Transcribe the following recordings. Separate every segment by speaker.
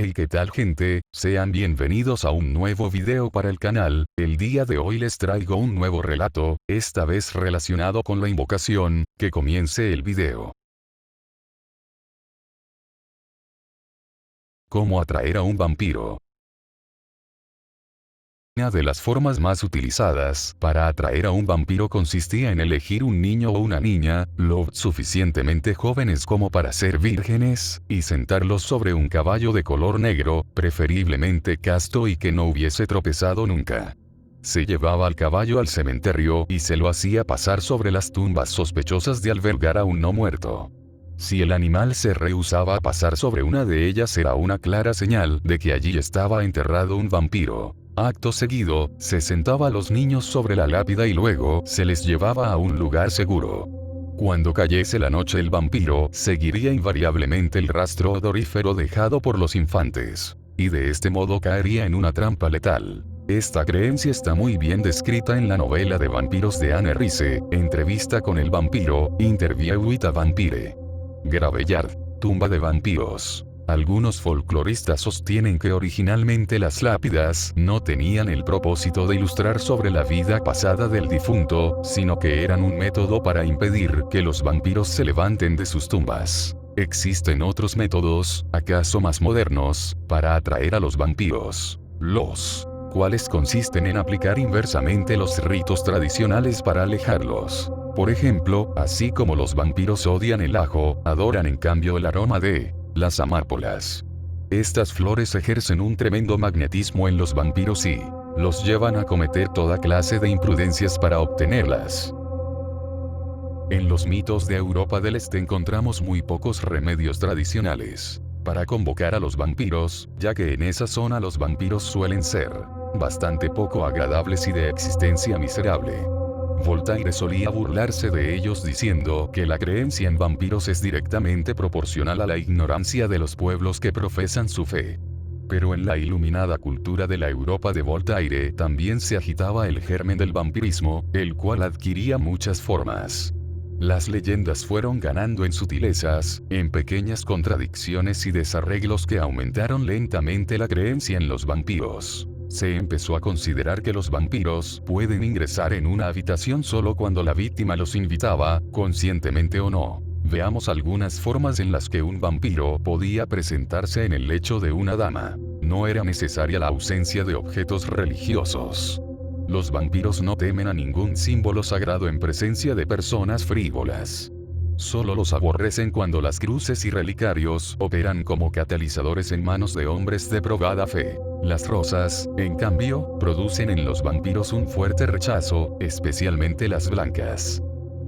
Speaker 1: Hey, ¿qué tal, gente? Sean bienvenidos a un nuevo video para el canal. El día de hoy les traigo un nuevo relato, esta vez relacionado con la invocación. Que comience el video. ¿Cómo atraer a un vampiro? Una de las formas más utilizadas para atraer a un vampiro consistía en elegir un niño o una niña, lo suficientemente jóvenes como para ser vírgenes, y sentarlos sobre un caballo de color negro, preferiblemente casto y que no hubiese tropezado nunca. Se llevaba al caballo al cementerio y se lo hacía pasar sobre las tumbas sospechosas de albergar a un no muerto. Si el animal se rehusaba a pasar sobre una de ellas, era una clara señal de que allí estaba enterrado un vampiro. Acto seguido, se sentaba a los niños sobre la lápida y luego se les llevaba a un lugar seguro. Cuando cayese la noche, el vampiro seguiría invariablemente el rastro odorífero dejado por los infantes, y de este modo caería en una trampa letal. Esta creencia está muy bien descrita en la novela de vampiros de Anne Rice, Entrevista con el vampiro, Interview with a Vampire. Graveyard, tumba de vampiros. Algunos folcloristas sostienen que originalmente las lápidas no tenían el propósito de ilustrar sobre la vida pasada del difunto, sino que eran un método para impedir que los vampiros se levanten de sus tumbas. Existen otros métodos, acaso más modernos, para atraer a los vampiros, los cuales consisten en aplicar inversamente los ritos tradicionales para alejarlos. Por ejemplo, así como los vampiros odian el ajo, adoran en cambio el aroma de las amápolas. Estas flores ejercen un tremendo magnetismo en los vampiros y los llevan a cometer toda clase de imprudencias para obtenerlas. En los mitos de Europa del Este encontramos muy pocos remedios tradicionales para convocar a los vampiros, ya que en esa zona los vampiros suelen ser bastante poco agradables y de existencia miserable. Voltaire solía burlarse de ellos diciendo que la creencia en vampiros es directamente proporcional a la ignorancia de los pueblos que profesan su fe. Pero en la iluminada cultura de la Europa de Voltaire también se agitaba el germen del vampirismo, el cual adquiría muchas formas. Las leyendas fueron ganando en sutilezas, en pequeñas contradicciones y desarreglos que aumentaron lentamente la creencia en los vampiros. Se empezó a considerar que los vampiros pueden ingresar en una habitación solo cuando la víctima los invitaba, conscientemente o no. Veamos algunas formas en las que un vampiro podía presentarse en el lecho de una dama. No era necesaria la ausencia de objetos religiosos. Los vampiros no temen a ningún símbolo sagrado en presencia de personas frívolas. Solo los aborrecen cuando las cruces y relicarios operan como catalizadores en manos de hombres de probada fe. Las rosas, en cambio, producen en los vampiros un fuerte rechazo, especialmente las blancas.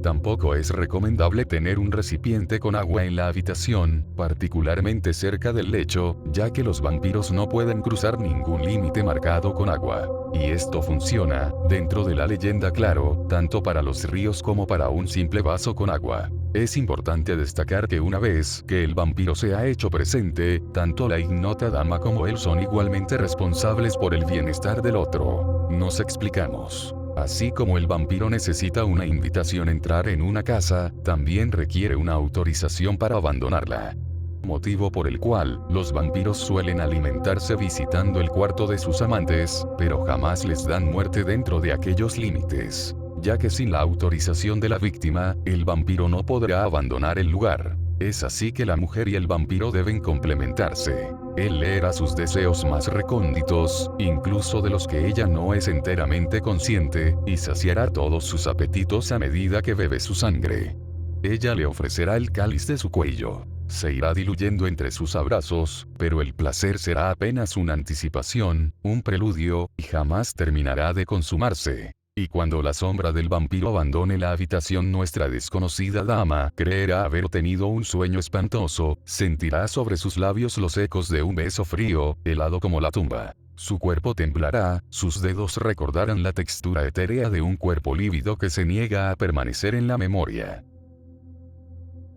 Speaker 1: Tampoco es recomendable tener un recipiente con agua en la habitación, particularmente cerca del lecho, ya que los vampiros no pueden cruzar ningún límite marcado con agua. Y esto funciona, dentro de la leyenda, claro, tanto para los ríos como para un simple vaso con agua. Es importante destacar que una vez que el vampiro se ha hecho presente, tanto la ignota dama como él son igualmente responsables por el bienestar del otro. Nos explicamos. Así como el vampiro necesita una invitación a entrar en una casa, también requiere una autorización para abandonarla. Motivo por el cual los vampiros suelen alimentarse visitando el cuarto de sus amantes, pero jamás les dan muerte dentro de aquellos límites, ya que sin la autorización de la víctima, el vampiro no podrá abandonar el lugar. Es así que la mujer y el vampiro deben complementarse. Él leerá sus deseos más recónditos, incluso de los que ella no es enteramente consciente, y saciará todos sus apetitos a medida que bebe su sangre. Ella le ofrecerá el cáliz de su cuello. Se irá diluyendo entre sus abrazos, pero el placer será apenas una anticipación, un preludio, y jamás terminará de consumarse. Y cuando la sombra del vampiro abandone la habitación, nuestra desconocida dama creerá haber tenido un sueño espantoso, sentirá sobre sus labios los ecos de un beso frío, helado como la tumba. Su cuerpo temblará, sus dedos recordarán la textura etérea de un cuerpo lívido que se niega a permanecer en la memoria.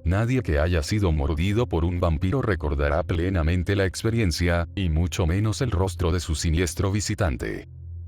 Speaker 1: Nadie que haya sido mordido por un vampiro recordará plenamente la experiencia, y mucho menos el rostro de su siniestro visitante.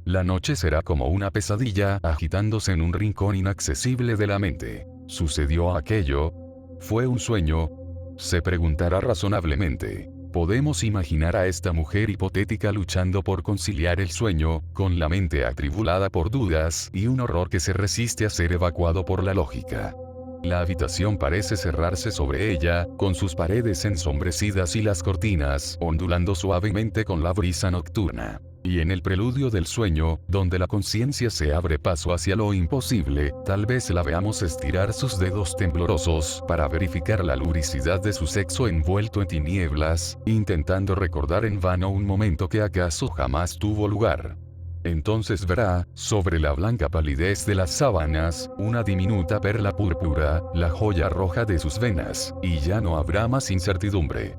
Speaker 1: La noche será como una pesadilla, agitándose en un rincón inaccesible de la mente. ¿Sucedió aquello? ¿Fue un sueño? Se preguntará razonablemente. Podemos imaginar a esta mujer hipotética luchando por conciliar el sueño, con la mente atribulada por dudas y un horror que se resiste a ser evacuado por la lógica. La habitación parece cerrarse sobre ella, con sus paredes ensombrecidas y las cortinas ondulando suavemente con la brisa nocturna. Y en el preludio del sueño, donde la conciencia se abre paso hacia lo imposible, tal vez la veamos estirar sus dedos temblorosos para verificar la lubricidad de su sexo envuelto en tinieblas, intentando recordar en vano un momento que acaso jamás tuvo lugar. Entonces verá, sobre la blanca palidez de las sábanas, una diminuta perla púrpura, la joya roja de sus venas, y ya no habrá más incertidumbre.